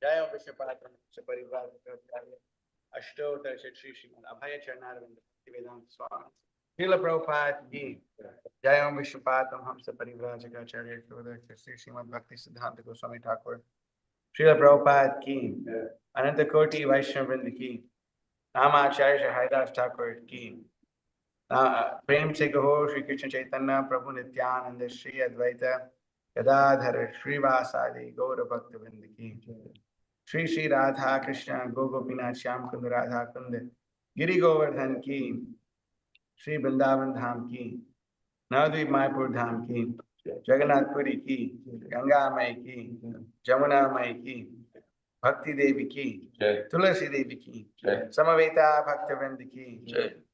जय विश्वपात्र परिवार अष्टोत्तर श्री श्रीमद अभय चरणारविंद वेदांत स्वामी श्रील प्रभुपाद की जय विश्वपात्र हम सब परिवार जगाचार्य श्री श्रीमद भक्ति सिद्धांत गोस्वामी ठाकुर श्रील प्रभुपाद की अनंत कोटि वैष्णव वृंद की नामाचार्य हरिदास ठाकुर की प्रेम से कहो श्री कृष्ण चैतन्य प्रभु नित्यानंद श्री अद्वैत गदाधर श्रीवासादि गौर भक्त वृंद की श्री श्री राधा कृष्ण गोपीनाथ श्याम कुंद राधा कुंद गिरि गोवर्धन की श्री वृंदावन धाम की नवद्वीप मायपुर धाम की जगन्नाथपुरी की गंगा मई की जमुना मई की भक्ति देवी की तुलसी देवी की समवेता भक्त वृंद की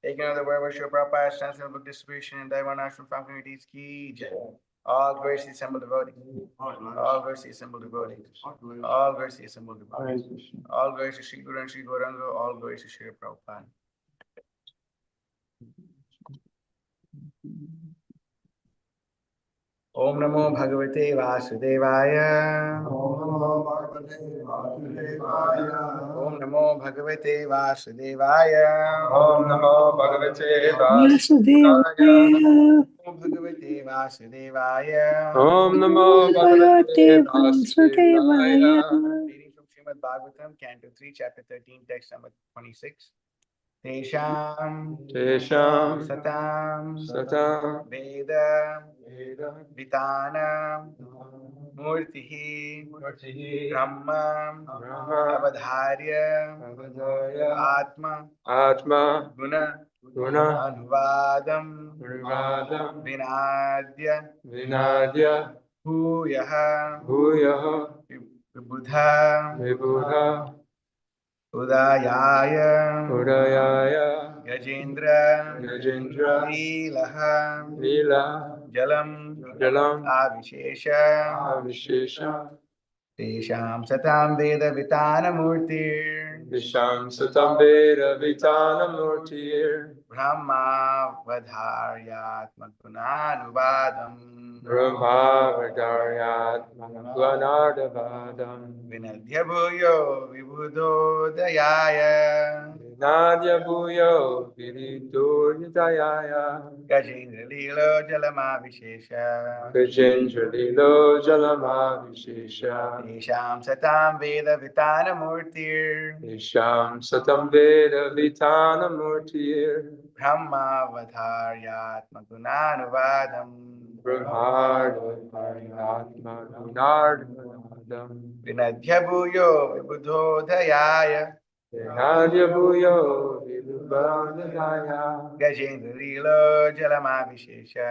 taking on the word worship Prabhupada stands book distribution and Diamond Ashram Farm communities ki jai. All grace assembled devotees. All grace assembled devotees. All grace assembled devotees. All grace to Sri Guru and Sri Gauranga. All grace to Sri Prabhupada. Om Namo Bhagavate Vasudevaya. Om Namo Bhagavate Vasudevaya. Om Namo Bhagavate Vasudevaya. Om Bhagavate Vasudevaya. Om Namo Bhagavate Vasudevaya. Reading from Srimad Bhagavatam, Canto 3, Chapter 13, Text number 26. Tesham Satam Veda Vitanam Murtihi Brahma Avadharya Atma Guna Anuvadam Vinadya Bhuyaha Vibudha Udayaya Gajendra Leela Jalam Avishesha Tesham Satam Veda Vitana Murtir Brahma Vadharyatma Gunanuvadam Vinadya Bhuyo Vibhudo Dayaya Gajendra Lilo Jalamavishesha Tesham Satam Veda Vitana Murtir Brahma Vadharyatma Gunanuvadam Vinadya Bhuyo Vibhudo Dayaya Gajendra Lilo Jalamavishesha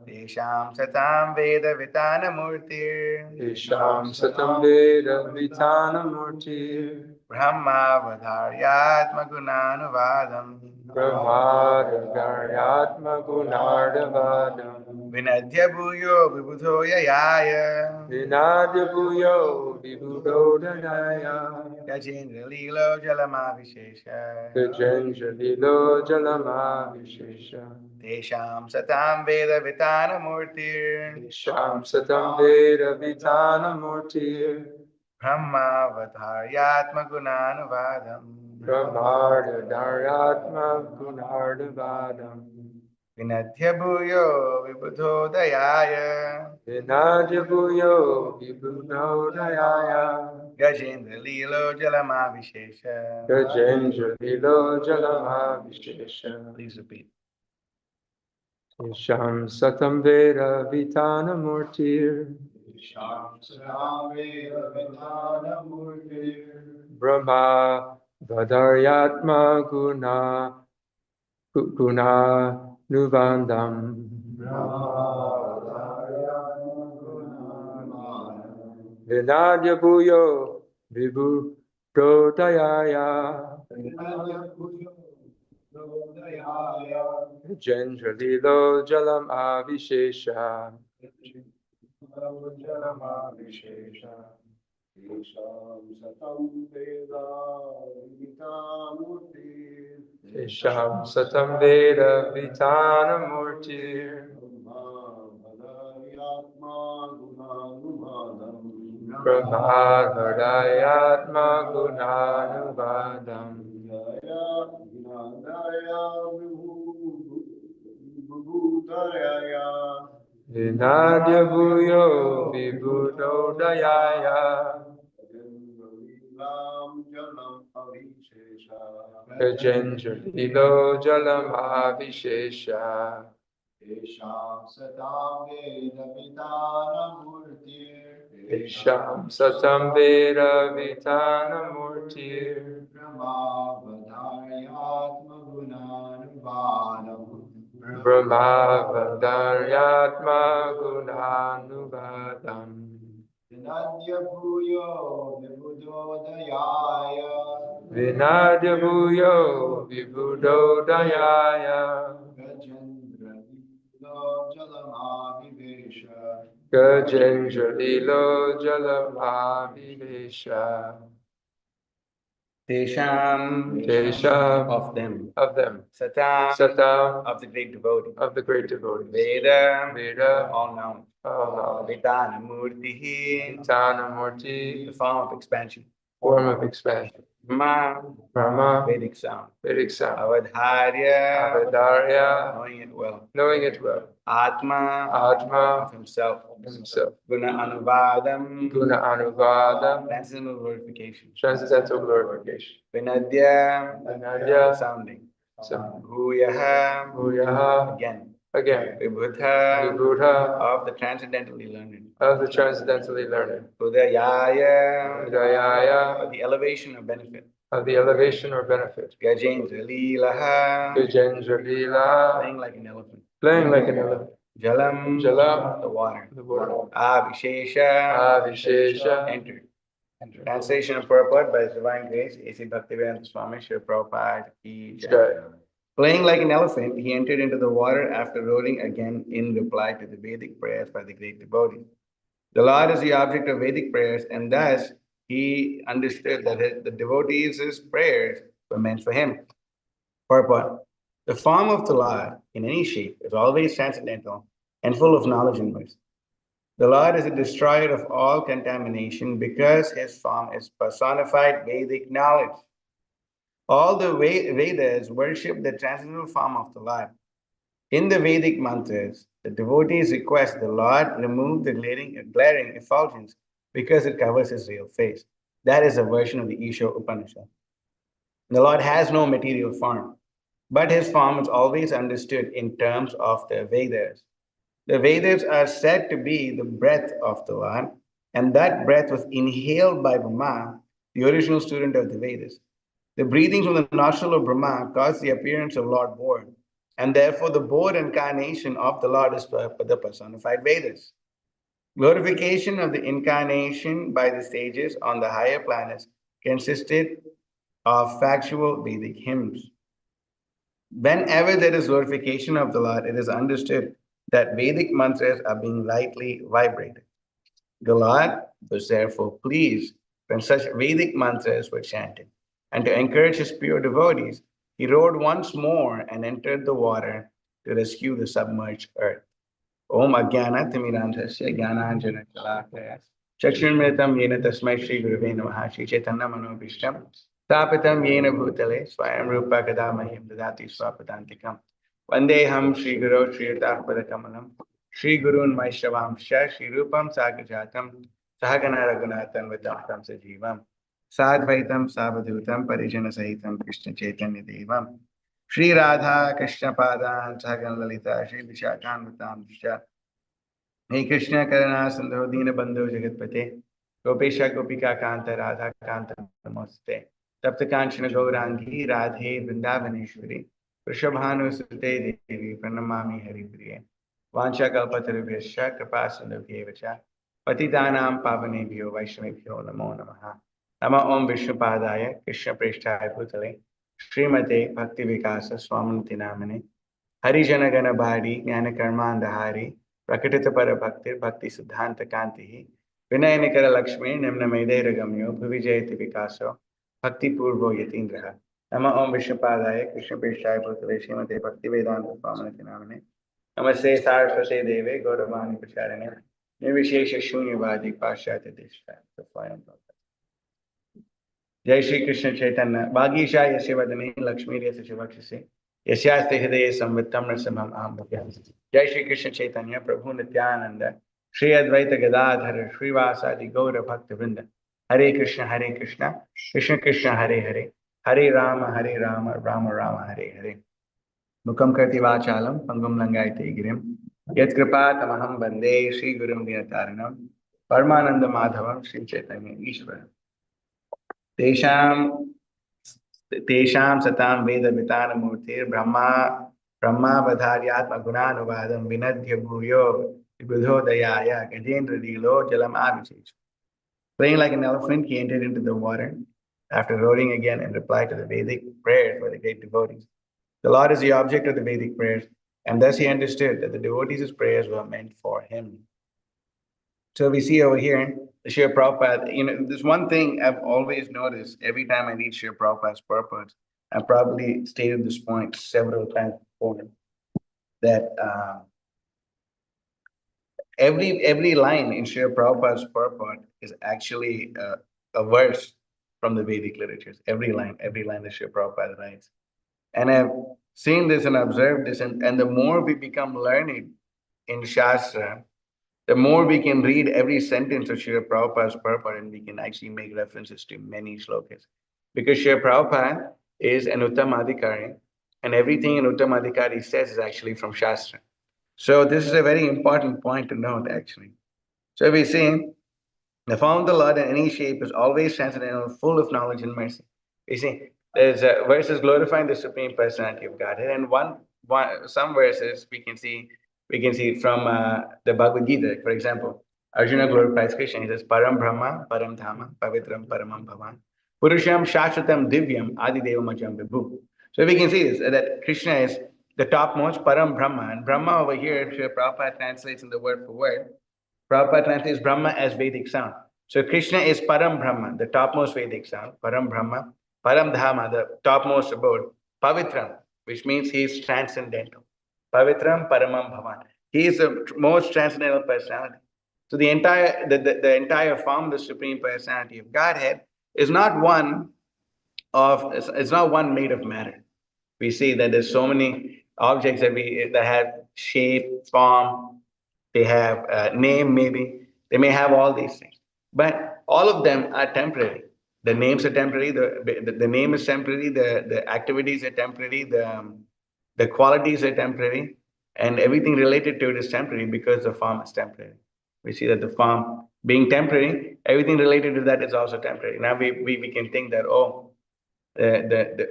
Tesham Satam Veda Vitana Murtir Brahma Vadharyatma Gunanuvadam Vinadya Bhuyo Vibhudo Yaya Gajendra Lilo Jalamavishesha Tesham Satam Veda Vitana Murtir Brahma Vadharyatma Gunanuvadam Vinadya Bhuyo Vibhudo Dayaya Gajendra Lilo Jalamavishesha Please repeat. Tesham Satam Veda Vitana Murtir Brahma Vadaryatma Guna Nuvandam Vinadya Bhuyo Vibhu Prodayaya Gajendra Lilo Jalam Avishesha Tesham Satam Veda Vitana Murtir Brahmavadayatma gunanuvadam. Vinadya bhuyo vibhudodayaya. Gajenjalilo jalam avishesha. Isham satam veda vitanamurtir. Brahmavadaryatma gunanuvadam. Vinadya bhuyo vibhudodayaya. Gajenjalilo jalamavivesha. Tesham Of them. Satam of the great devotees. Veda All known. Vitanamurti, Tanamurti, the form of expansion. Brahma, Vedic sound. Avadharya, Knowing it well. Atma, of himself. Guna anuvadam, transcendental glorification. Vinadya, sounding. Bhuyaha, again. Vibhudha, of the transcendentally learned. Udayaya, of the elevation of benefit. Gajendra Leelaha, playing like an elephant. Jalam, the water. Avishesha, entered. Translation and purport by His Divine Grace, A.C. Bhaktivedanta Swami Srila Prabhupada ki jai. Playing like an elephant, he entered into the water after rolling again in reply to the Vedic prayers by the great devotees. The Lord is the object of Vedic prayers, and thus he understood that the devotees' prayers were meant for him. Purport. The form of the Lord, in any shape, is always transcendental and full of knowledge and mercy. The Lord is a destroyer of all contamination because his form is personified Vedic knowledge. All the Vedas worship the transcendental form of the Lord. In the Vedic mantras, the devotees request the Lord remove the glaring effulgence because it covers his real face. That is a version of the Isha Upanishad. The Lord has no material form, but his form is always understood in terms of the Vedas. The Vedas are said to be the breath of the Lord, and that breath was inhaled by Brahma, the original student of the Vedas. The breathing from the nostril of Brahma caused the appearance of Lord Boar, and therefore the Boar incarnation of the Lord is the personified Vedas. Glorification of the incarnation by the sages on the higher planets consisted of factual Vedic hymns. Whenever there is glorification of the Lord, it is understood that Vedic mantras are being lightly vibrated. The Lord was therefore pleased when such Vedic mantras were chanted. And to encourage his pure devotees, he rode once more and entered the water to rescue the submerged earth. Om Ajnana Timirandhasya Jnananjana Shalakaya Chakshurmritam Yena Tasmai Shri Gurave Namaha Shri Chaitanya Manobhishtam Tapitam Yena Bhutale Swayam Rupa Kadamahim Dadati Swapadantikam Vandeham Shri Guru Shri Yatahpada Kamalam Shri Gurun Vaishavamsha Shri Rupam Sagajatam Sahagana Raghunathan Vidamtam Sajivam Sadvaitam Savadhutam Parijana Sahitam Krishna Chaitanya Devam Shri Radha Krishna Padan Sahagan Lalita Shri Vishakhan Vitam Disha Hey Krishna Karana Sandho Dina Bandhu Jagatpate Gopesha Gopika Kanta Radha Kanta Namaste Tapta Kanchana Gaurangi Radhe Vrindavaneshwari Vrishabhanu Sute Devi Pranamami Hari Priye Vancha Kalpatarubhyascha Kripasindhubhyevacha Patitanam Pavanebhyo Vaishnavibhyo Namo Namaha Nama Om Vishnupadaya Krishna Presthaya Bhutale Srimate Bhakti Vikasa Swamanti Namane Harijana Gana Bhari Jnana Karmandahari Prakritita Para Bhakti Bhakti Siddhanta Kanti Vinay Nikara Lakshmi Nimna Maidera Gamyo Bhuvijayati Vikaso Bhakti Purvo Yatindraha Nama Om Vishnupadaya Krishna Prishaya Bhutale Srimate Bhakti Vedanta Swamanti Namane Namaste Saraswate Deve Gauravani Pacharane Nirvishesha Shunyavadi Pashyatya Deshta. The fire. Jai Shri Krishna Chaitanya. Bhagisha Yasivadane Lakshmi Yasa Shivakshase. Yasyaste Hidaya Samvittam Rasamam Aham Bhakya. Jai Shri Krishna Chaitanya Prabhu Nityananda. Shri Advaita Gadadhara Srivasadi Gaura Bhakta Vrinda. Hare Krishna Hare Krishna. Krishna Krishna Hare Hare. Hare Rama Rama Rama Hare Hare. Mukam Karti Vachalam Pangam Langaite Girim. Yat Kripa Tamaham Bande Shri Gurum Dinataranam. Parmananda Madhavam Shri Chaitanya Ishvara. तेषां तेषां सतां वेदवितानमूर्तिर् ब्रह्मा ब्रह्मावधार्यात्मगुणानुवादं विनद्य भूयो विबुधोदयाय गजेन्द्रलीलो जलम् आविशेष. Playing like an elephant, he entered into the water after roaring again in reply to the Vedic prayers by the great devotees. The Lord is the object of the Vedic prayers, and thus he understood that the devotees' prayers were meant for him. So we see over here, the Srila Prabhupada, there's one thing I've always noticed every time I read Srila Prabhupada's purport. I've probably stated this point several times before, that every line in Srila Prabhupada's purport is actually a verse from the Vedic literatures. Every line that Srila Prabhupada writes. And I've seen this and observed this, and the more we become learned in Shastra, the more we can read every sentence of Srila Prabhupada's purport, and we can actually make references to many shlokas. Because Srila Prabhupada is an Uttamadhikari, and everything an Uttamadhikari says is actually from Shastra. So this is a very important point to note, actually. So we see the form of the Lord in any shape is always transcendental, full of knowledge and mercy. You see, there's verses glorifying the supreme personality of Godhead, and some verses we can see from the Bhagavad Gita, for example. Arjuna glorifies Krishna. He says, "Param Brahma, Param Dhama, Pavitram Paramam Bhavan, Purusham Shashvatam Divyam Adi Devamajam Vibhu." So we can see this that Krishna is the topmost Param Brahma, and Brahma over here, Srila Prabhupada translates in the word for word. Prabhupada translates Brahma as Vedic sound. So Krishna is Param Brahma, the topmost Vedic sound, Param Brahma, Param Dhama, the topmost abode, Pavitram, which means he is transcendental. Pavitram Paramam Bhavan. He is the most transcendental personality. So the entire form, the supreme personality of Godhead, is not one it's not one made of matter. We see that there's so many objects that have shape, form, they have a name, maybe they may have all these things, but all of them are temporary. The names are temporary, the name is temporary, the activities are temporary, the qualities are temporary, and everything related to it is temporary because the form is temporary. We see that the form being temporary, everything related to that is also temporary. Now we can think that, oh,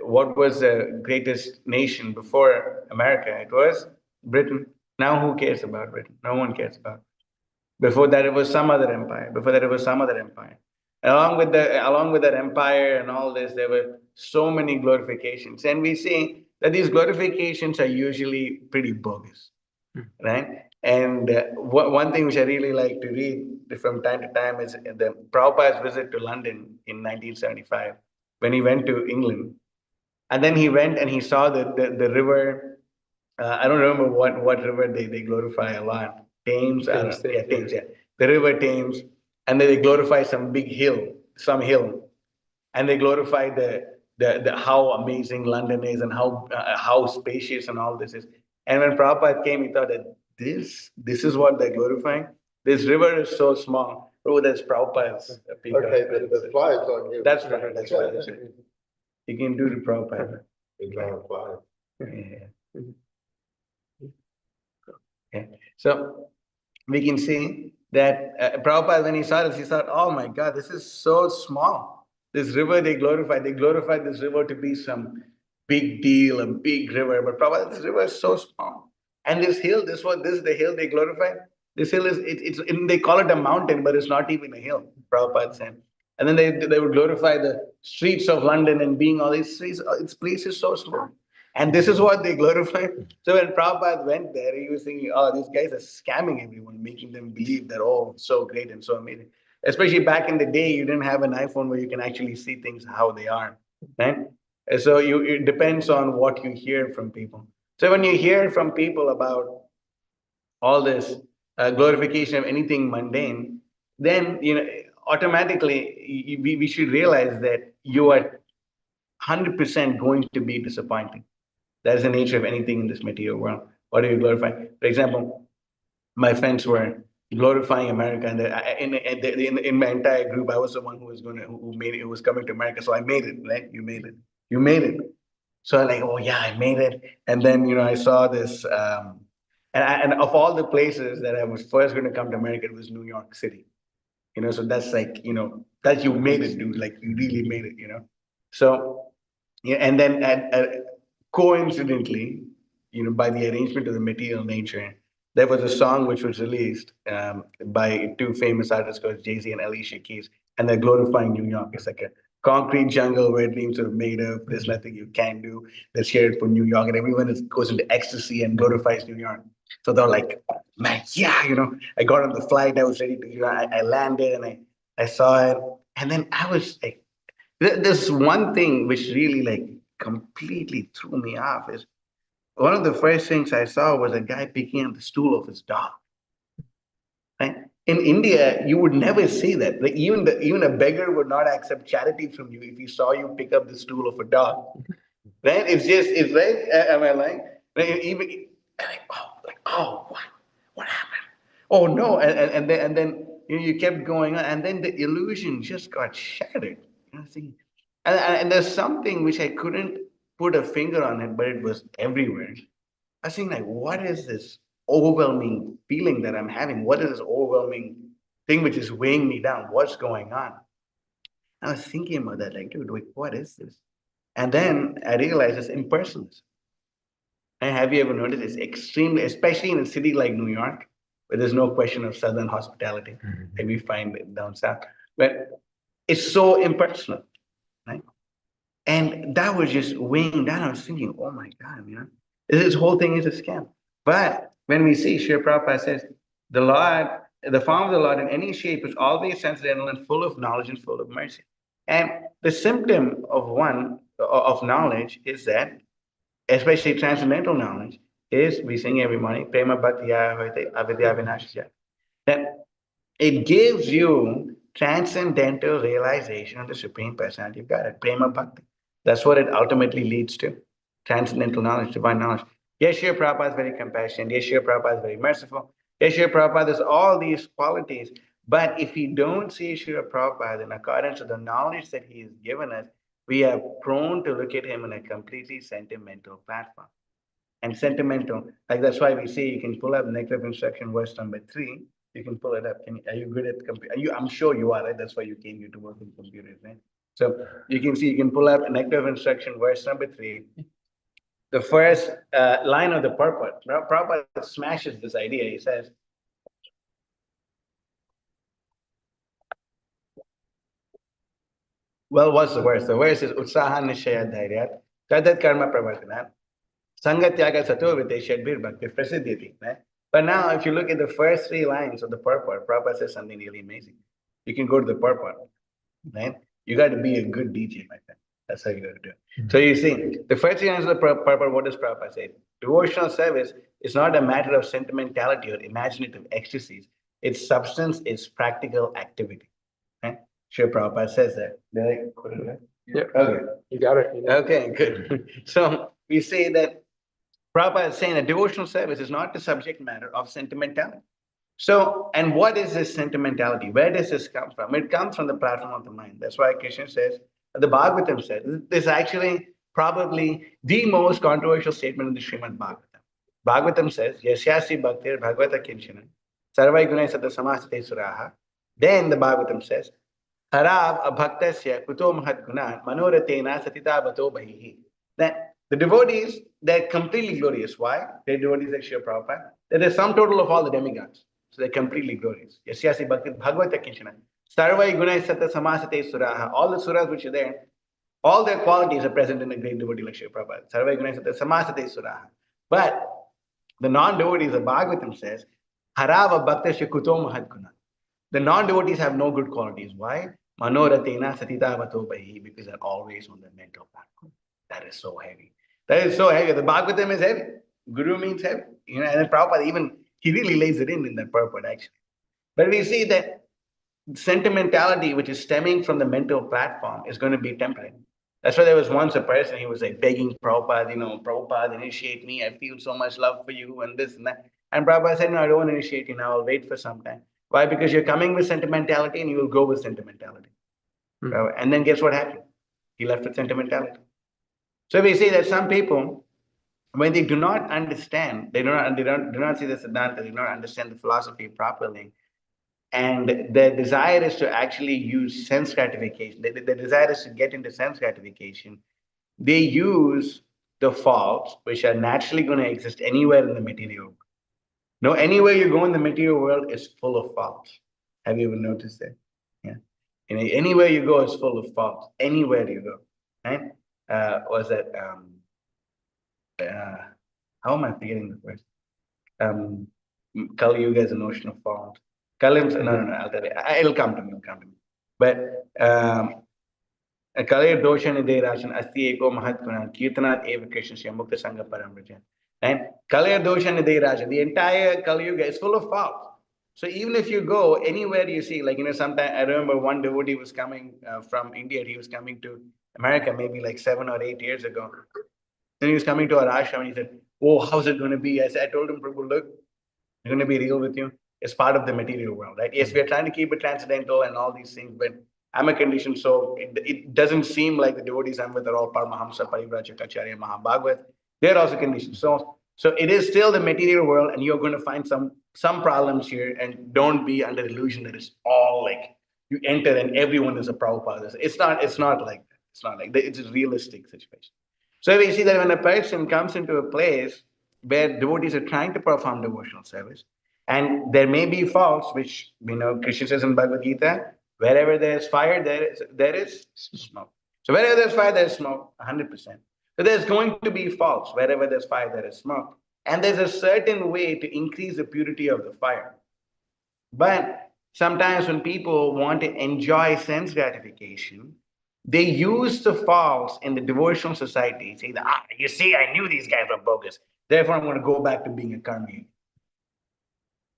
what was the greatest nation before America? It was Britain. Now who cares about Britain? No one cares about it. Before that, it was some other empire. Before that, it was some other empire. Along with that empire and all this, there were so many glorifications, and we see that these glorifications are usually pretty bogus, right? And one thing which I really like to read from time to time is the Prabhupada's visit to London in 1975 when he went to England, and then he went and he saw the river. I don't remember what river they glorify a lot. Thames, I don't know. Yeah, Thames, yeah. The river Thames, and then they glorify some hill, and they glorify the how amazing London is and how spacious and all this is. And when Prabhupada came, he thought that this is what they're glorifying. This river is so small. Oh, that's Prabhupada's peacock. Okay, the flags on here. That's right. That's right. That's right. You can do the Prabhupada. Flag. Yeah. Okay. So we can see that Prabhupada, when he saw this, he thought, oh my God, this is so small. This river they glorified this river to be some big deal, a big river. But Prabhupada, this river is so small. And this hill, this is the hill they glorify. This hill they call it a mountain, but it's not even a hill, Prabhupada said. And then they would glorify the streets of London and being all these streets, its place is so small. And this is what they glorify. So when Prabhupada went there, he was thinking, oh, these guys are scamming everyone, making them believe that, oh, it's so great and so amazing. Especially back in the day, you didn't have an iPhone where you can actually see things how they are, right? So it depends on what you hear from people. So when you hear from people about all this, glorification of anything mundane, then automatically we should realize that you are 100% going to be disappointing. That is the nature of anything in this material world. What do you glorify? For example, my friends were glorifying America, and in my entire group, I was the one who was going to who made it, who was coming to America. So I made it, right? You made it. So I'm like, oh yeah, I made it. And then I saw this, and of all the places that I was first going to come to America, it was New York City. So that's like that you made it, dude. Like you really made it. So yeah, and then coincidentally, by the arrangement of the material nature, there was a song which was released by two famous artists called Jay-Z and Alicia Keys, and they're glorifying New York. It's like a concrete jungle where dreams are made of. There's nothing you can do. Let's hear it for New York, and everyone goes into ecstasy and glorifies New York. So they're like, man, yeah, I got on the flight. I was ready to, I landed and I saw it, and then I was like, there's one thing which really like completely threw me off is one of the first things I saw was a guy picking up the stool of his dog. Right? In India, you would never see that. Like even a beggar would not accept charity from you if he saw you pick up the stool of a dog. Right? It's right. Am I lying? Right? Even oh, what happened? Oh no! And then you kept going on, and then the illusion just got shattered. See, and there's something which I couldn't put a finger on it, but it was everywhere. I was thinking, like, what is this overwhelming feeling that I'm having? What is this overwhelming thing which is weighing me down? What's going on? I was thinking about that, like, dude, wait, what is this? And then I realized it's impersonalism. And have you ever noticed it's extremely, especially in a city like New York, where there's no question of Southern hospitality, like we find it down south, but it's so impersonal, right? And that was just weighing down. I was thinking, oh my God, this whole thing is a scam. But when we see Sri Prabhupada says, the Lord, the form of the Lord in any shape is always sensitive and full of knowledge and full of mercy. And the symptom of knowledge is that, especially transcendental knowledge, is we sing every morning, Prema Bhaktiya Hoite Avidya Vinashya. That it gives you transcendental realization of the Supreme Personality of God, Prema Bhakti. That's what it ultimately leads to. Transcendental knowledge, divine knowledge. Yes, Srila Prabhupada is very compassionate. Yes, Srila Prabhupada is very merciful. Yes, Srila Prabhupada has all these qualities. But if we don't see Srila Prabhupada in accordance with the knowledge that he has given us, we are prone to look at him in a completely sentimental platform. And sentimental, like that's why we say you can pull up Nectar of Instruction, verse number 3. You can pull it up. Are you good at computer? I'm sure you are, right? That's why you came here to work in computers, right? So you can see, you can pull up Nectar of Instruction, verse number 3. The first line of the purport. Prabhupada smashes this idea. He says, well, what's the verse? The verse is Utsaha Nishaya Dhairyat Tadat Karma Pravartanat Sangatyaga Sato Videshadbir Bhakti Prasiddhiti. Right? But now, if you look at the first 3 lines of the purport, Prabhupada says something really amazing. You can go to the purport, right? You got to be a good DJ, my friend. That's how you got to do it. So you see, the first 3 lines of the purport, what does Prabhupada say? Devotional service is not a matter of sentimentality or imaginative ecstasies. Its substance is practical activity. Right? Sure, Prabhupada says that. Did I put it right? Yeah. Okay. You got it. Okay, good. So we say that Prabhupada is saying that devotional service is not the subject matter of sentimentality. So, and what is this sentimentality? Where does this come from? It comes from the platform of the mind. That's why Krishna says, the Bhagavatam says, this is actually probably the most controversial statement in the Srimad Bhagavatam. Bhagavatam says, Yasyasi Bhaktir Bhagavata Kinchana, Sarvai Gunai Sata Samasate Suraha. Then the Bhagavatam says, Harav abhaktasya kuto mahat gunan manoratena satita bato bahihi. That the devotees, they're completely glorious. Why? They're devotees like Srila Prabhupada. They're the sum total of all the demigods. So they're completely glorious. Yasyasi bhakti bhagavata kinchana. Sarvai gunai sata samasate suraha. All the suras which are there, all their qualities are present in a great devotee like Srila Prabhupada. Sarvai gunai sata samasate suraha. But the non-devotees of Bhagavatam says, Harava bhaktasya kuto mahat gunan. The non-devotees have no good qualities. Why? Manoratena satita vato bahi, because they're always on the mental platform. That is so heavy. That is so heavy. The Bhagavatam is heavy. Guru means heavy. And then Prabhupada He really lays it in that purport, actually. But we see that sentimentality, which is stemming from the mental platform, is going to be temporary. That's why there was once a person, he was like begging Prabhupada, Prabhupada, initiate me. I feel so much love for you and this and that. And Prabhupada said, no, I don't want to initiate you now. I'll wait for some time. Why? Because you're coming with sentimentality and you will go with sentimentality. And then guess what happened? He left with sentimentality. So we see that some people, when they do not understand, they do not see the Siddhanta, they do not understand the philosophy properly, and their desire is to actually use sense gratification. The desire is to get into sense gratification. They use the faults which are naturally going to exist anywhere in the material world. No, anywhere you go in the material world is full of faults. Have you ever noticed that? Yeah. Anywhere you go is full of faults. Anywhere you go, right? Was that uh, how am I forgetting the word? Kali Yuga is a notion of fault. Kalim, no, I'll tell you. It'll come to me. It'll come to me. But Kali Doshan Ide Rashan Asti Ego Mahatgunan Kirtanat Eva Krishna Mukta Sangha Paramrajan. And Kali Doshan Ide Rashan, the entire Kali Yuga is full of faults. So even if you go anywhere you see, like, sometime I remember one devotee was coming from India, he was coming to America maybe like 7 or 8 years ago. Then he was coming to our ashram and he said, oh, how's it going to be? I told him, Prabhu, look, I'm going to be real with you. It's part of the material world, right? Yes, we are trying to keep it transcendental and all these things, but I'm a condition, so it doesn't seem like the devotees I'm with are all Paramahamsa, Parivrajak, Acharya, Mahabhagavad. They're also conditioned. So it is still the material world, and you're going to find some problems here, and don't be under the illusion that it's all like you enter and everyone is a Prabhupada. It's not like that. It's not like that. It's a realistic situation. So we see that when a person comes into a place where devotees are trying to perform devotional service, and there may be faults, which Krishna says in Bhagavad Gita, wherever there is fire, there is smoke. So wherever there's fire, there's smoke, 100%. So there's going to be faults. Wherever there's fire, there is smoke. And there's a certain way to increase the purity of the fire. But sometimes when people want to enjoy sense gratification, they use the faults in the devotional society, say that, you see, I knew these guys were bogus. Therefore, I'm going to go back to being a karmi.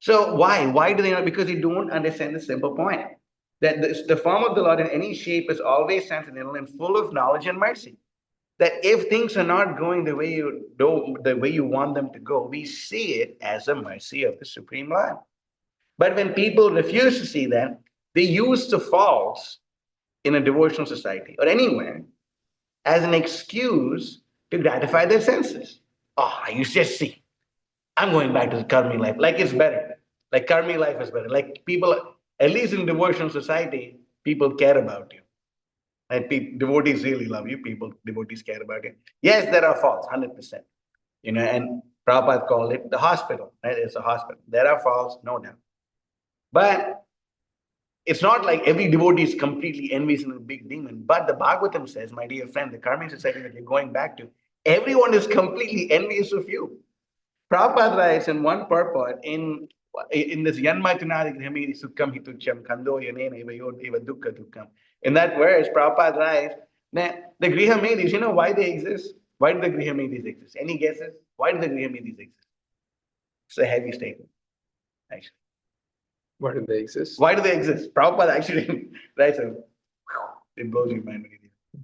So why? Why do they not? Because they don't understand the simple point that the form of the Lord in any shape is always transcendental and full of knowledge and mercy. That if things are not going the way you want them to go, we see it as a mercy of the Supreme Lord. But when people refuse to see that, they use the faults in a devotional society or anywhere as an excuse to gratify their senses. Oh, you just see, I'm going back to the karmi life. Like it's better. Like karmi life is better. Like people, at least in devotional society, people care about you. And devotees really love you. Devotees care about you. Yes, there are faults, 100%. And Prabhupada called it the hospital. Right? It's a hospital. There are faults, no doubt. But it's not like every devotee is completely envious and a big demon. But the Bhagavatam says, my dear friend, the karmic society that you're going back to, everyone is completely envious of you. Prabhupada writes in one purport in this Yanma Tunadi Grihami Sukham Hitucham Kando Yanena Eva Dukkha Dukkam. In that verse, Prabhupada writes that the Grihamedis, why they exist? Why do the Grihamedis exist? Any guesses? Why do the Grihamedis exist? It's a heavy statement, actually. Why do they exist? Why do they exist? Prabhupada actually writes it blows your mind when you read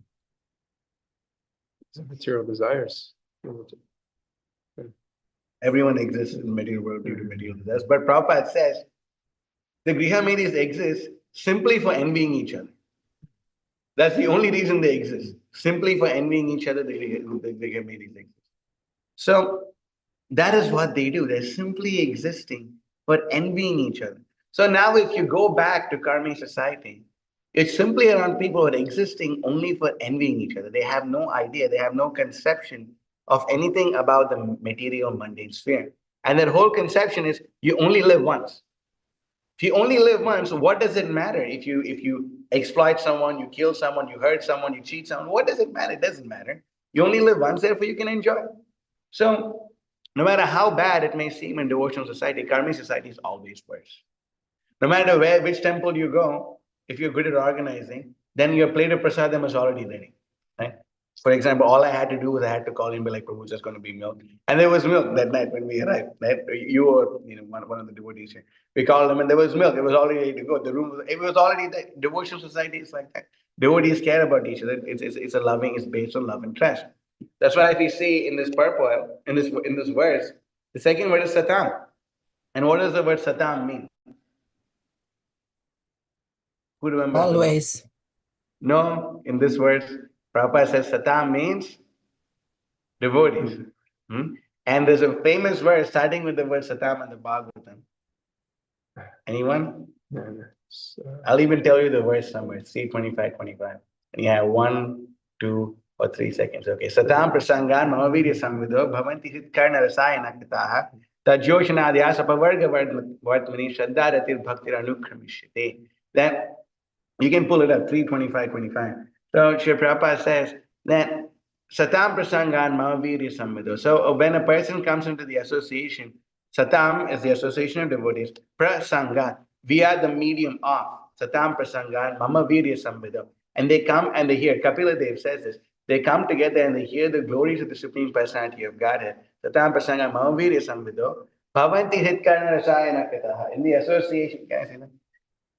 It's material desires. Everyone exists in the material world due to material desires. But Prabhupada says the Grihamedis exist simply for envying each other. That's the only reason they exist. Simply for envying each other, the Grihamedis exist. So that is what they do. They're simply existing for envying each other. So now if you go back to karmic society, it's simply around people who are existing only for envying each other. They have no idea, they have no conception of anything about the material mundane sphere. And their whole conception is you only live once. If you only live once, what does it matter if you exploit someone, you kill someone, you hurt someone, you cheat someone? What does it matter? It doesn't matter. You only live once, therefore you can enjoy. So no matter how bad it may seem in devotional society, karmic society is always worse. No matter which temple you go, if you're good at organizing, then your plate of prasadam is already ready. Right? For example, all I had to do was I had to call him and be like, Prabhu, there's going to be milk. And there was milk that night when we arrived. Right? You were, one of the devotees here. We called him and there was milk. It was already ready to go. The room was, it was already there. Devotional society is like that. Devotees care about each other. It's a loving, it's based on love and trust. That's why if you see in this purport, in this verse, the second word is satam. And what does the word satam mean? Who remembers? Always. No, in this verse, Prabhupada says satam means devotees. Hmm? And there's a famous verse starting with the word satam in the Bhagavatam. Anyone? I'll even tell you the verse somewhere. See 25. And you have 1, 2, or 3 seconds. Okay. Satam prasangan mamavirya samvido bhavanti hitkarna rasayana kitaha tajoshanadhyas apavarga vartmani shraddharatir bhaktir anukramishite. Then you can pull it up, 3:25:25. So Sri Prabhupada says that Satam Prasangan Mahavirya Samvido. So when a person comes into the association, Satam is the association of devotees. Prasangan, we are the medium of Satam Prasangan Mamavirya Samvido. And they come and they hear, Kapila Dev says this, they come together and they hear the glories of the Supreme Personality of Godhead. Satam Prasangan Mamavirya Samvido. Bhavanti Hitkarna Rasayana Kataha. In the association, can I say that?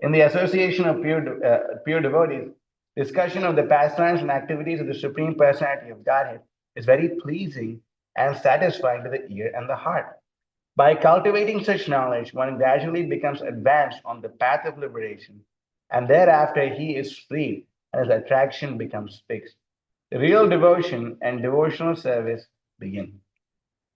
In the association of pure devotees, discussion of the pastimes and activities of the Supreme Personality of Godhead is very pleasing and satisfying to the ear and the heart. By cultivating such knowledge, one gradually becomes advanced on the path of liberation, and thereafter he is free and his attraction becomes fixed. The real devotion and devotional service begin.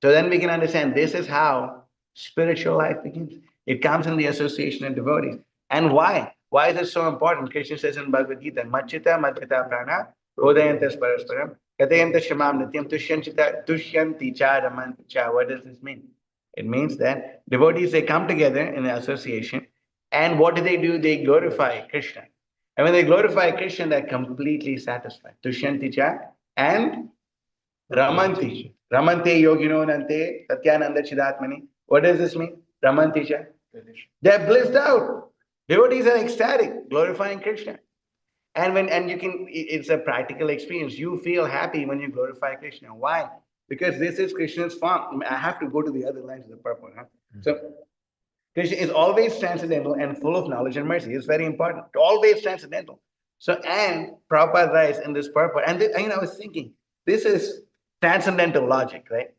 So then we can understand this is how spiritual life begins. It comes in the association of devotees. And why? Why is it so important? Krishna says in Bhagavad Gita, Machita Madhita Prana, Udayantas Parasparam, Katayanta Shamam Nityam Tushyanti Cha Ramanti Cha. What does this mean? It means that devotees, they come together in an association, and what do? They glorify Krishna. And when they glorify Krishna, they're completely satisfied. Tushyanti Cha and Ramanti. Ramante yogino nante satyananda chidatmani. What does this mean? Ramanti cha. They're blissed out. Devotees are ecstatic, glorifying Krishna. And you can, it's a practical experience. You feel happy when you glorify Krishna. Why? Because this is Krishna's form. I have to go to the other lines of the purport. Huh? So Krishna is always transcendental and full of knowledge and mercy. It's very important. Always transcendental. So, and Prabhupada writes in this purport, and I was thinking, this is transcendental logic, right?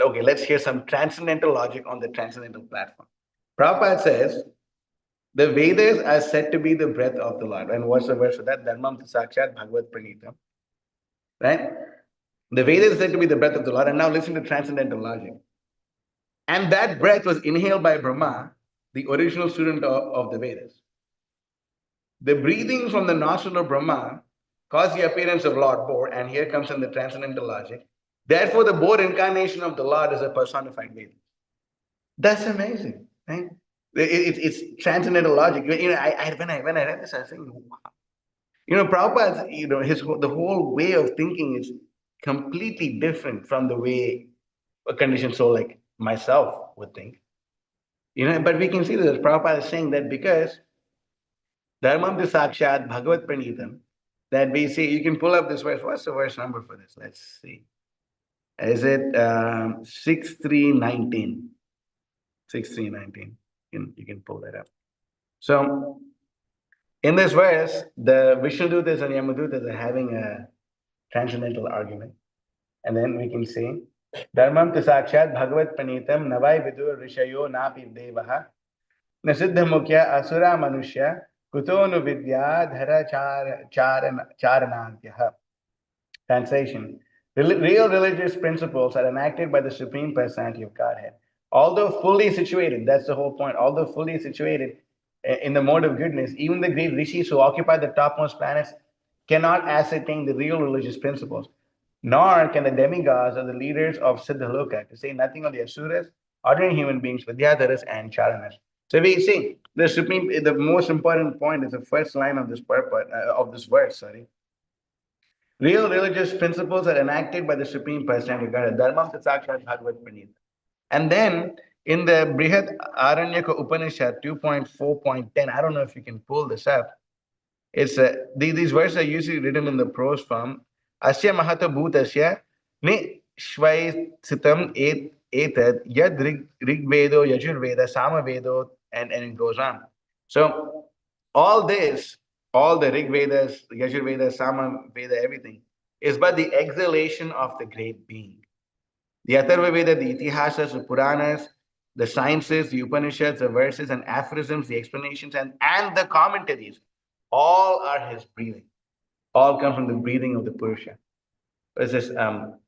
Okay, let's hear some transcendental logic on the transcendental platform. Prabhupada says, the Vedas are said to be the breath of the Lord. And what's the verse for that? Dharmam sakshat bhagavad pranitam. Right? The Vedas are said to be the breath of the Lord. And now listen to transcendental logic. And that breath was inhaled by Brahma, the original student of the Vedas. The breathing from the nostril of Brahma caused the appearance of Lord Boar, and here comes in the transcendental logic. Therefore, the Boar incarnation of the Lord is a personified Veda. That's amazing, right? It's transcendental logic. When I read this, I was thinking, wow. Prabhupada's, the whole way of thinking is completely different from the way a conditioned soul like myself would think. But we can see that Prabhupada is saying that because Dharmam to Sakshat Bhagavad Pranitam, that we see, you can pull up this verse. What's the verse number for this? Let's see. Is it 6319? 6319. You can pull that up. So in this verse, the Vishnudutas and Yamadutas are having a transcendental argument. And then we can see Dharmam to Sakshat Bhagavad Pranitam Navai Vidur Rishayo Napi Devaha Nasiddha Mukhya Asura Manushya Kutonu Vidya Dhara Charanadhyaha. Translation. Real religious principles are enacted by the Supreme Personality of Godhead. Although fully situated, that's the whole point, although fully situated in the mode of goodness, even the great rishis who occupy the topmost planets cannot ascertain the real religious principles, nor can the demigods or the leaders of Siddhaloka, to say nothing of the asuras, ordinary human beings, Vidyadharas and Charanas. So we see the most important point is the first line of this purport, of this verse, sorry. Real religious principles are enacted by the Supreme Personality of Godhead. Dharmam Sakshat Bhagavad Pranita. And then in the Brihat Aranyaka Upanishad 2.4.10, I don't know if you can pull this up. It's these verses are usually written in the prose form. Asya Mahato Bhutasya Nishvaisitam Etad Yad Rigvedo, Yajurveda, Samavedo, and it goes on. So all this, all the Rig Vedas, Yajurveda, Sama Veda, everything is but the exhalation of the great being. The Atharva Veda, the Itihasas, the Puranas, the sciences, the Upanishads, the verses and aphorisms, the explanations, and the commentaries, all are his breathing. All come from the breathing of the Purusha. What is this? Yasya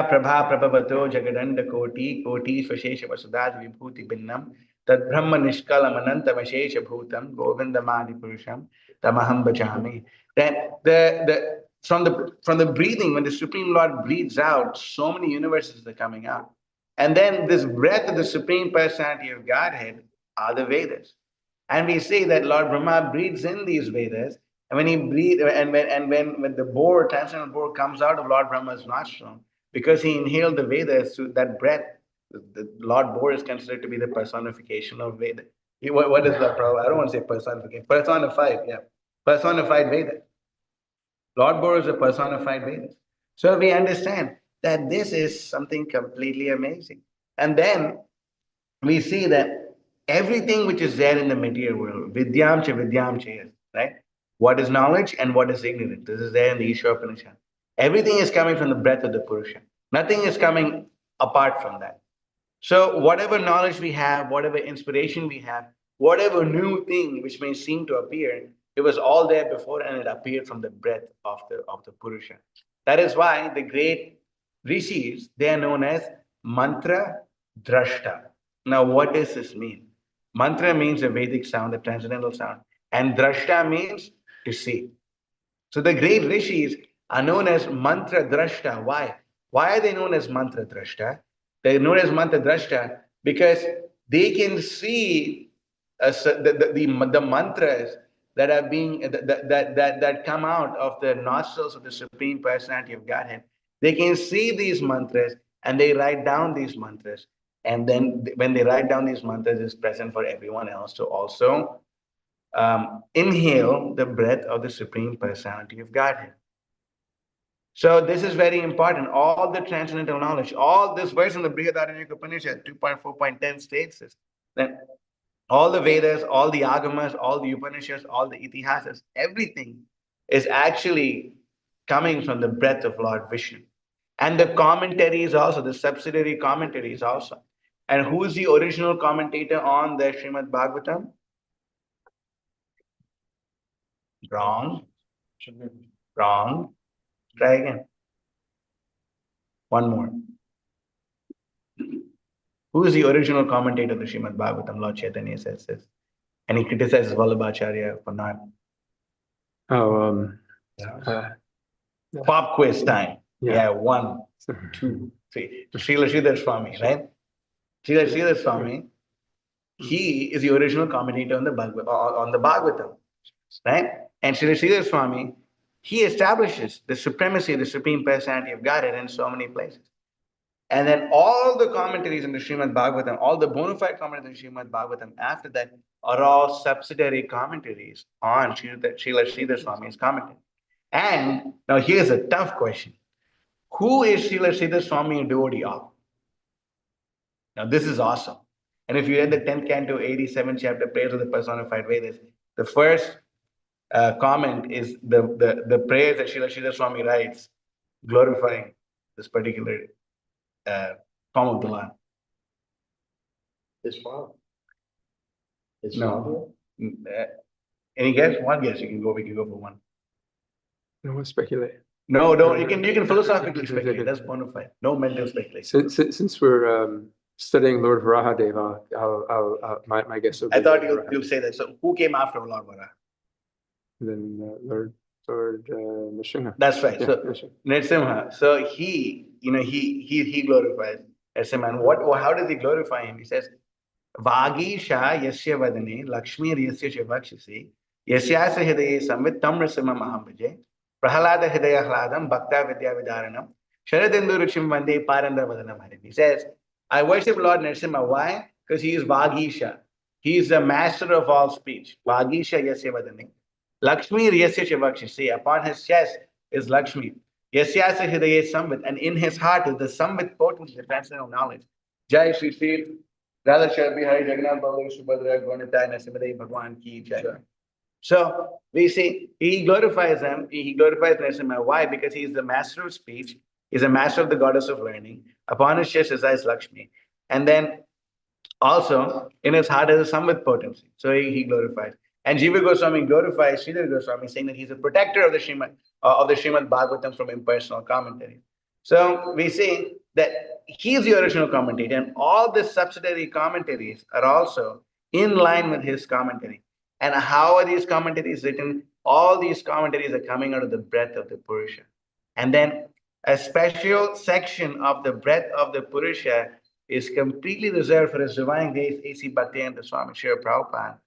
Prabha Prabhavato Jagadanda Koti Svashesha Vasudhat Vibhuti Binnam Tad Brahma Nishkalam Ananta Vashesha Bhutam Govindamadi Purusham Tamaham Bhajami. That the from the breathing, when the Supreme Lord breathes out, so many universes are coming out. And then this breath of the Supreme Personality of Godhead are the Vedas. And we say that Lord Brahma breathes in these Vedas, and when he breathes, when the boar, transcendental boar, comes out of Lord Brahma's nostril, because he inhaled the Vedas through that breath, the Lord boar is considered to be the personification of Veda. What is that, Prabhupada? I don't want to say personification. Personified, yeah. Personified Veda. Lord boar is a personified Veda. So we understand that this is something completely amazing. And then we see that everything which is there in the material world, vidyam cha, right? What is knowledge and what is ignorance? This is there in the Ishvara Upanishad. Everything is coming from the breath of the Purusha. Nothing is coming apart from that. So whatever knowledge we have, whatever inspiration we have, whatever new thing which may seem to appear, it was all there before and it appeared from the breath of the Purusha. That is why the great rishis, they are known as mantra drashta. Now, what does this mean? Mantra means a Vedic sound, a transcendental sound, and drashta means to see. So the great rishis are known as mantra drashta. Why? Why are they known as mantra drashta? They're known as mantra drashta because they can see the mantras that are being that come out of the nostrils of the Supreme Personality of Godhead. They can see these mantras and they write down these mantras. And then when they write down these mantras, it's present for everyone else to also inhale the breath of the Supreme Personality of Godhead. So this is very important. All the transcendental knowledge, all this verse in the Brihadaranyaka Upanishad 2.4.10 states this. That all the Vedas, all the Agamas, all the Upanishads, all the Itihasas, everything is actually coming from the breath of Lord Vishnu. And the commentaries also, the subsidiary commentaries also. And who is the original commentator on the Srimad Bhagavatam? Wrong. Wrong. Try again. One more. Who is the original commentator of the Srimad Bhagavatam? Lord Chaitanya says this. And he criticizes Vallabhacharya for not. Oh, Pop quiz time. Yeah. Yeah, 1, 2, 3. Srila Sridhar Swami, right? Srila Sridhar Swami, he is the original commentator on the Bhagavatam, right? And Srila Sridhar Swami, he establishes the supremacy of the Supreme Personality of Godhead in so many places. And then all the commentaries in the Srimad Bhagavatam, all the bona fide commentaries in the Srimad Bhagavatam after that are all subsidiary commentaries on Srila Sridhar Swami's commentary. And now here's a tough question. Who is Srila Sridhar Swami a devotee of? Now this is awesome. And if you read the 10th canto, 87th chapter, Prayers of the Personified Vedas, the first comment is the prayers that Srila Sridhar Swami writes, glorifying this particular form of the Lord. His father. His No. Any guess? One guess. You can go. We can go for one. No one speculate. No, don't. You can philosophically speculate. That's bona fide. No mental speculation. Since we're studying Lord Varahadeva, my guess will be. I thought you'll say that. So who came after Lord Varaha? Then Lord Nrsimha. That's right. Yeah, So Nrsimha. So he glorifies Nrsimha. And how does he glorify him? He says, Vagisha yasya vadane Lakshmi yasya shivakshisi yasyasa hridaye samvit tam Nrsimha mahambaje prahalada hridaya hladam bhakta vidya vidaranam sharadendu ruchim vande parandra vadanam harim. He says, I worship Lord Nrsimha. Why? Because he is Vagisha. He is the master of all speech. Vagisha yasya vadane. Lakshmi Yasya Chivakshi. See, upon his chest is Lakshmi. Yasyasa Hridaye Samvit, and in his heart is the Samvit potency, the transcendental knowledge. Jai Shri Sri Radha Shabhi Hari Jagannath Babu Subhadra Ganitai Nasimade Bhagwan Ki Jai. So we see he glorifies them, he glorifies Narasimha. Why? Because he is the master of speech, he's a master of the goddess of learning. Upon his chest resides Lakshmi. And then also in his heart is a Samvit potency. So he glorifies. And Jiva Goswami glorifies Sridhar Goswami, saying that he's a protector of the Srimad Bhagavatam from impersonal commentary. So we see that he's the original commentator, and all the subsidiary commentaries are also in line with his commentary. And how are these commentaries written? All these commentaries are coming out of the breath of the Purusha. And then a special section of the breath of the Purusha is completely reserved for His Divine Grace A.C. Bhaktivedanta Swami Srila Prabhupada,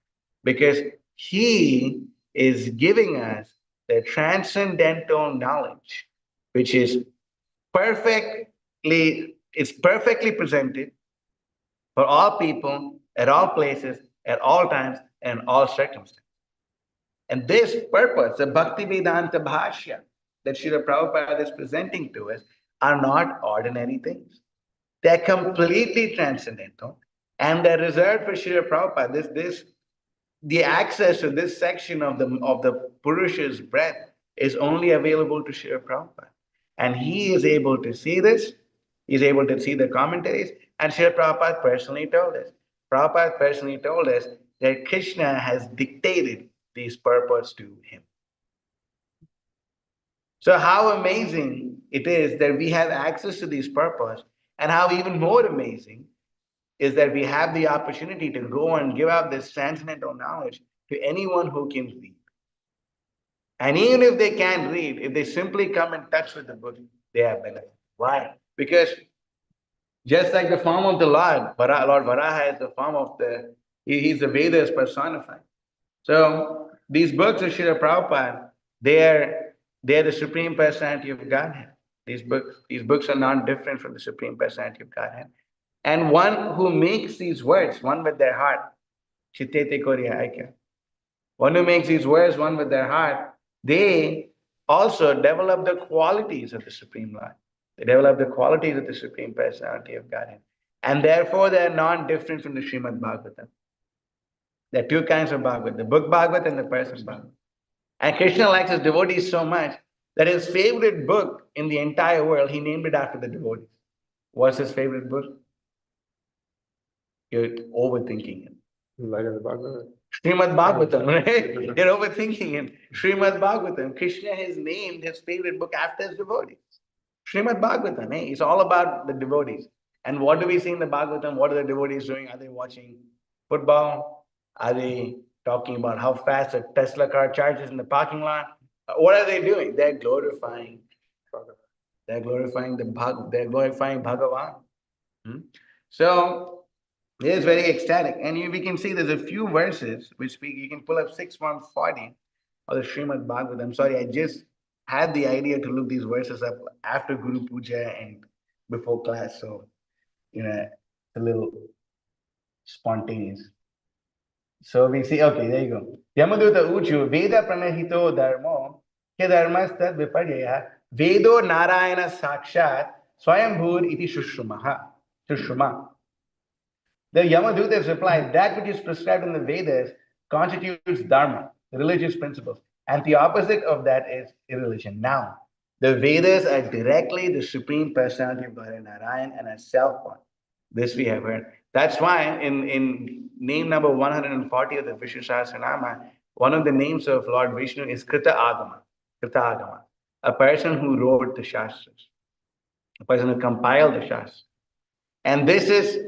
because he is giving us the transcendental knowledge, which is perfectly presented for all people, at all places, at all times, and all circumstances. And this purpose, the Bhakti Vedanta Bhashya that Srila Prabhupada is presenting to us, are not ordinary things. They're completely transcendental, and they're reserved for Srila Prabhupada. The access to this section of the Purusha's breath is only available to Srila Prabhupada. And he is able to see this, he's able to see the commentaries, and Srila Prabhupada personally told us. Prabhupada personally told us that Krishna has dictated these purports to him. So how amazing it is that we have access to these purports, and how even more amazing is that we have the opportunity to go and give out this transcendental knowledge to anyone who can read. And even if they can't read, if they simply come in touch with the book, they have benefit. Why? Because just like the form of the Lord, Lord Varaha is the form of he's the Vedas personified. So these books of Srila Prabhupada, they're the Supreme Personality of Godhead. These books are not different from the Supreme Personality of Godhead. And one who makes these words one with their heart, Chittete Koriya Aikya. One who makes these words one with their heart, they also develop the qualities of the Supreme Lord. They develop the qualities of the Supreme Personality of Godhead. And therefore, they are non-different from the Srimad Bhagavatam. There are two kinds of Bhagavad, the book Bhagavad and the person Bhagavad. And Krishna likes his devotees so much that his favorite book in the entire world, he named it after the devotees. What's his favorite book? You're overthinking it. Light of the Bhagavad. Srimad Bhagavatam, right? You're overthinking it. Srimad Bhagavatam. Krishna has named his favorite book after his devotees. Srimad Bhagavatam, eh? It's all about the devotees. And what do we see in the Bhagavatam? What are the devotees doing? Are they watching football? Are they talking about how fast a Tesla car charges in the parking lot? What are they doing? They're glorifying. They're glorifying they're glorifying Bhagavan. Hmm? So it is very ecstatic. And we can see there's a few verses which speak, you can pull up 6140 of the Srimad Bhagavatam. I'm sorry, I just had the idea to look these verses up after Guru Puja and before class. So, a little spontaneous. So we see, okay, there you go. Yamaduta Uchu, Veda Pranahito Dharmo, Ke Dharmastad Viparya, Vedo Narayana Sakshat, Swayambhur iti Shushuma. The Yamadhutas replied, that which is prescribed in the Vedas constitutes dharma, religious principles. And the opposite of that is irreligion. Now, the Vedas are directly the Supreme Personality of Godhead Narayan and a self-one. This we have heard. That's why in name number 140 of the Vishnu Sahasranama, one of the names of Lord Vishnu is Krita Agama, a person who wrote the Shastras, a person who compiled the Shastras. And this is,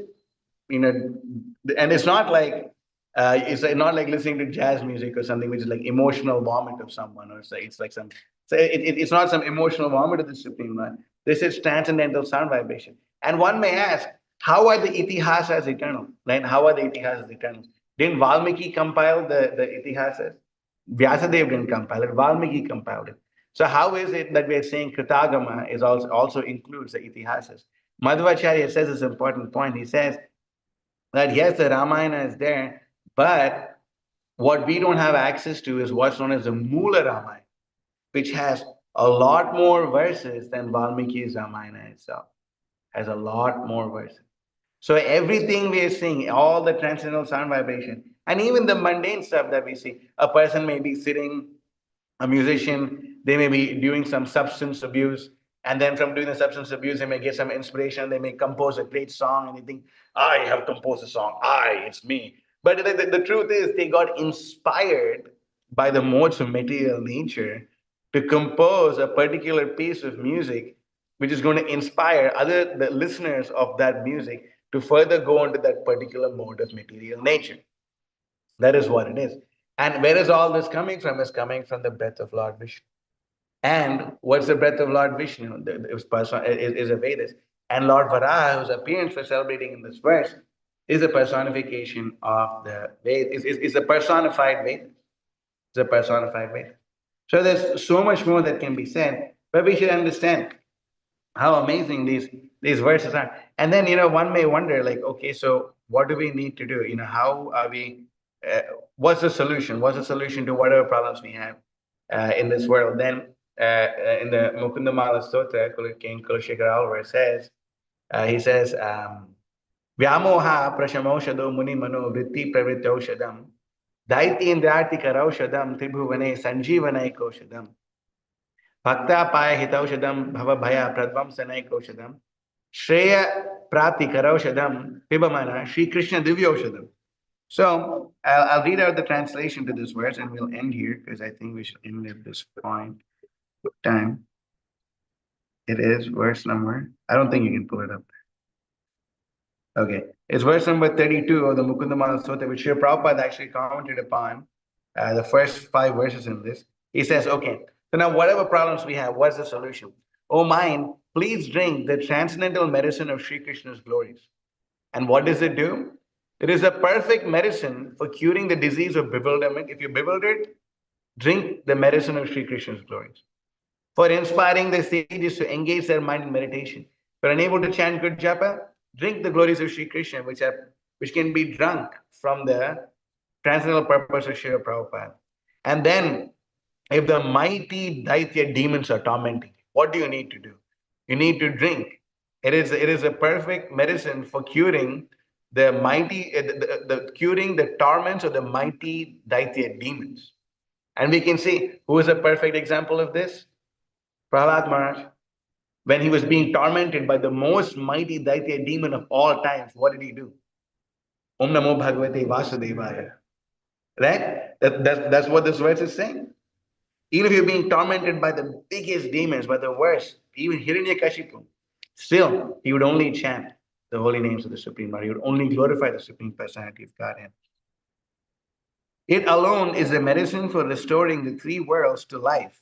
and it's not like listening to jazz music or something which is like emotional vomit of someone, or it's not some emotional vomit of the Supreme Lord. This is transcendental sound vibration. And one may ask, how are the itihasas eternal? Right? How are the itihasas eternal? Didn't Valmiki compile the itihasas? Vyasadeva didn't compile it. Valmiki compiled it. So how is it that we are saying Kritagama is also includes the itihasas? Madhvacharya says this important point. He says that yes, the Ramayana is there, but what we don't have access to is what's known as the Mula Ramayana, which has a lot more verses than Valmiki's Ramayana itself. Has a lot more verses. So everything we are seeing, all the transcendental sound vibration, and even the mundane stuff that we see, a person may be sitting, a musician, they may be doing some substance abuse, and then from doing the substance abuse, they may get some inspiration, they may compose a great song, and they think, I have composed a song, it's me. But the truth is, they got inspired by the modes of material nature to compose a particular piece of music which is going to inspire other the listeners of that music to further go into that particular mode of material nature. That is what it is. And where is all this coming from? Is coming from the breath of Lord Vishnu. And what's the breath of Lord Vishnu? Is a Vedas. And Lord Varaha, whose appearance we're celebrating in this verse, is a personification of the Veda, is a personified Veda. It's a personified Veda. So there's so much more that can be said, but we should understand how amazing these verses are. And then one may wonder, like, okay, so what do we need to do? How are we? Uh, what's the solution? What's the solution to whatever problems we have in this world? Then in the Mukundamala Stotra, King Kulashekar Alvar says, he says, Vyamoha prashamoshado muni mano vritti pravrittaushadam daiti indrati karaushadam tribhuvane sanjeevanai koshadam Bhakta hitaushadam bhava bhaya pradvamsanai koshadam Shreya prati karaushadam pibamana Shri Krishna divyaushadam. So I'll read out the translation to this verse and we'll end here because I think we should end at this point of time. It is verse number, I don't think you can pull it up. Okay, it's verse number 32 of the Mukundamala Sutta, which Srila Prabhupada actually commented upon the first 5 verses in this. He says, okay, so now whatever problems we have, what's the solution? Oh mind, please drink the transcendental medicine of Sri Krishna's glories. And what does it do? It is a perfect medicine for curing the disease of bewilderment. If you're bewildered, drink the medicine of Sri Krishna's glories. For inspiring the sages to engage their mind in meditation. If you're unable to chant good japa, drink the glories of Sri Krishna, which can be drunk from the transcendental purpose of Srila Prabhupada. And then, if the mighty Daitya demons are tormenting you, what do you need to do? You need to drink. It is a perfect medicine for curing the mighty, curing the torments of the mighty Daitya demons. And we can see who is a perfect example of this? Prahlad Maharaj. When he was being tormented by the most mighty Daitya demon of all times, what did he do? Om Namo Bhagavate Vasudevaya. Right? That's what this verse is saying. Even if you're being tormented by the biggest demons, by the worst, even Hiranyakashipu, still he would only chant the holy names of the Supreme Lord. He would only glorify the Supreme Personality of Godhead. It alone is a medicine for restoring the 3 worlds to life.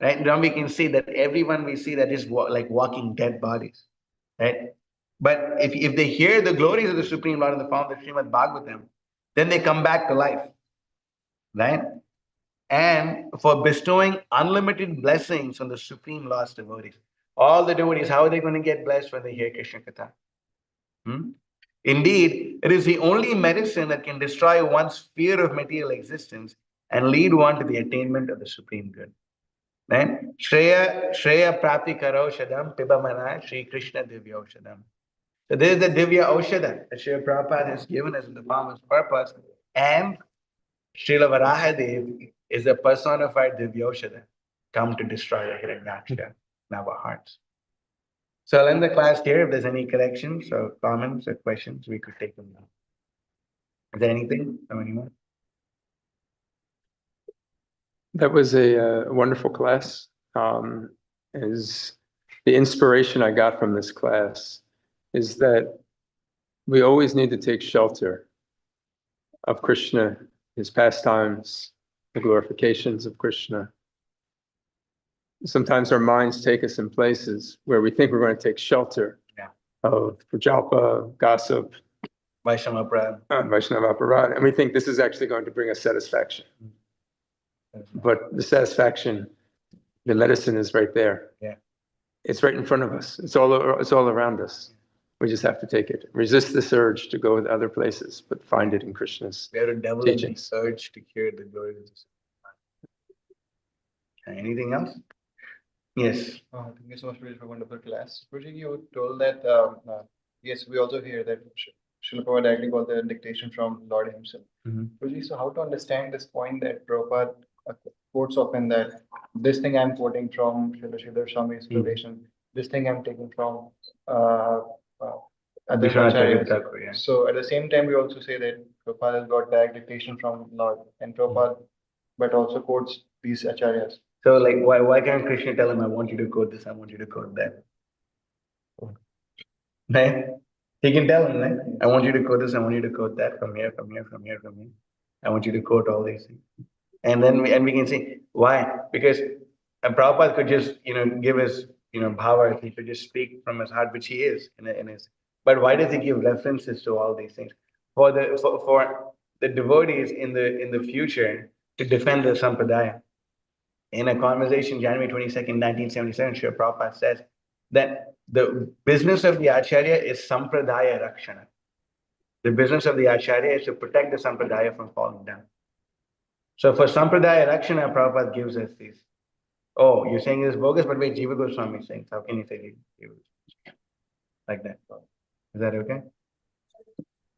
Right? Now we can see that everyone we see that is like walking dead bodies. Right? But if they hear the glories of the Supreme Lord in the form of the Srimad Bhagavatam, then they come back to life. Right? And for bestowing unlimited blessings on the Supreme Lord's devotees. All the devotees, how are they going to get blessed when they hear Krishna Katha? Indeed, it is the only medicine that can destroy one's fear of material existence and lead one to the attainment of the supreme good. Right? Shreya Prapti Karo Shadam Pibamana Shri Krishna Divya Oshadam. So this is the Divya Oshadam that Srila Prabhupada has given us in the form of purpose. And Srila Varahadev is a personified Divyoshada come to destroy the Hiranyaksha in our hearts. So I'll end the class here. If there's any corrections or comments or questions, we could take them now. Is there anything from anyone? That was a wonderful class. Is the inspiration I got from this class is that we always need to take shelter of Krishna, his pastimes, the glorifications of Krishna. Sometimes our minds take us in places where we think we're going to take shelter of prajalpa, gossip, Vaishnava Aparad, and we think this is actually going to bring us satisfaction. But the satisfaction, the medicine is right there. Yeah. It's right in front of us. It's all around us. We just have to take it. Resist this urge to go to other places, but find it in Krishna's We have to develop teachings. the urge to hear the glory of this. Anything else? Yes. Thank you so much, Bridget, for a wonderful class. Bridget, you told that, yes, we also hear that Srila Prabhupada directly got the dictation from Lord himself. Bridget, so how to understand this point that Prabhupada quotes often that this thing I'm quoting from Srila Swami's revelation, this thing I'm taking from other Vishwanath acharyas. Thakur, yeah. So at the same time, we also say that Prabhupada has got direct dictation from Lord and Prabhupada, but also quotes these acharyas. So like, why can't Krishna tell him, I want you to quote this, I want you to quote that? Right? He can tell him, right? I want you to quote this, I want you to quote that from here, from here, from here, from here. I want you to quote all these things. And then we can see why. Because Prabhupada could just, give his, bhava, he could just speak from his heart, which he is in his. But why does he give references to all these things? For the devotees in the future to defend the sampradaya. In a conversation, January 22nd, 1977, Srila Prabhupada says that the business of the Acharya is sampradaya rakshana. The business of the Acharya is to protect the sampradaya from falling down. So for sampradaya rakshana, Prabhupada gives us these. Oh, you're saying this bogus, but wait, Jiva Goswami is saying, how can you say Jiva Goswami? Like that. Is that okay?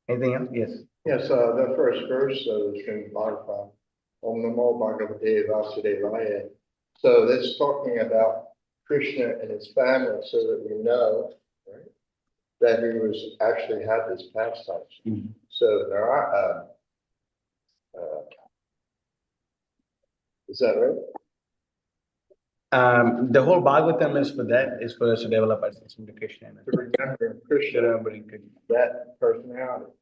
Anything else? Yes. Yes, the first verse of the Srimad Bhagavatam, Om Namo Bhagavate Vasudevaya. So that's talking about Krishna and his family, so that we know, right, that he was actually had this pastime. So there are, is that right? The whole Bhagavatam is for that, is for us to develop our system to Krishna. To remember Krishna, Remembering Krishna. that personality.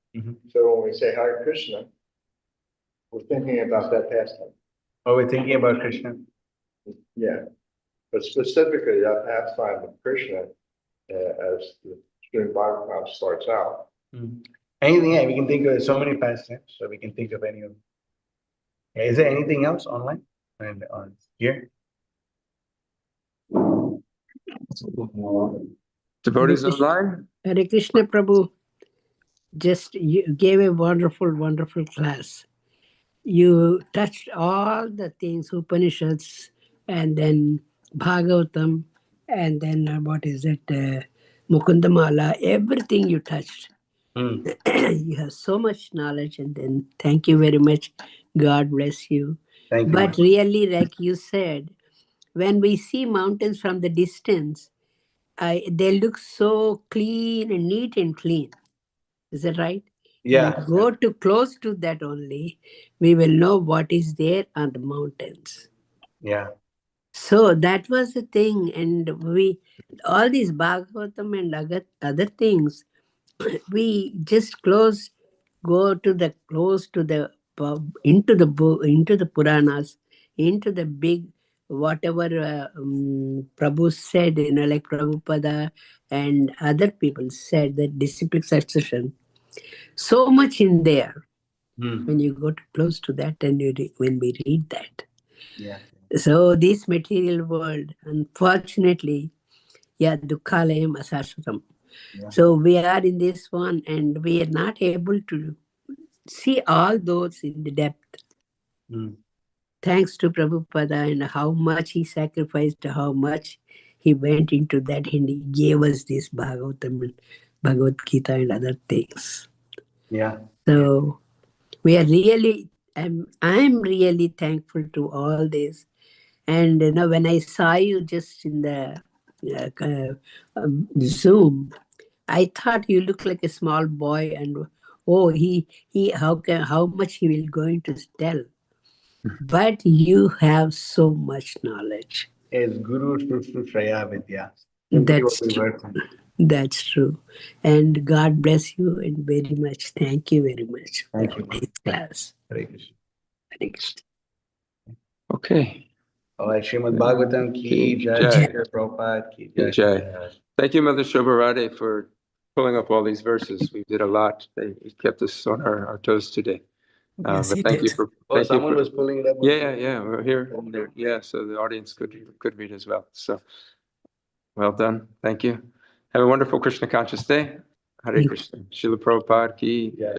So when we say Hare Krishna, we're thinking about that pastime. Oh, we're thinking about Krishna. Yeah, but specifically that pastime of Krishna, as the Srimad Bhagavatam starts out. Anything, yeah, we can think of so many pastimes, so we can think of any of them. Yeah, is there anything else online and on here? Devotees online? Hare Krishna Prabhu, just you gave a wonderful, wonderful class. You touched all the things, Upanishads, and then Bhagavatam, and then what is it, Mukundamala, everything you touched. You have so much knowledge, and then thank you very much. God bless you. Thank you. But really, like you said, when we see mountains from the distance, they look so clean and neat and clean. Is that right? Yeah. When we go to close to that only, we will know what is there on the mountains. Yeah. So that was the thing, and all these Bhagavatam and other things, we just go to the into the Puranas, into the big whatever Prabhu said, like Prabhupada and other people said, that disciplic succession. So much in there. When you go close to that and when we read that. Yeah. So this material world, unfortunately, dukkhalayam asashvatam. Yeah. So we are in this one and we are not able to see all those in the depth. Thanks to Prabhupada and how much he sacrificed, how much he went into that, and he gave us this Bhagavatam, Bhagavad Gita and other things. Yeah. So we are really, I'm really thankful to all this. And when I saw you just in the Zoom, I thought you look like a small boy, and how much he will going to tell. But you have so much knowledge. Is Guru Shushraya Vidya. That's true. That's true. And God bless you and very much. Thank you very much for this class. Hare Krishna. Hare Krishna. Okay. All right, Srimad Bhagavatam ki jai, Prabhupada ki jai. Jai. Thank you, Mother Shobharade, for pulling up all these verses. We did a lot. They kept us on our toes today. Yes, But it thank you is. for. Oh, Thank you someone for, was pulling it up. yeah. We're here and there. Yeah, so the audience could read as well. So, well done. Thank you. Have a wonderful Krishna conscious day. Hare Krishna. Srila Prabhupada ki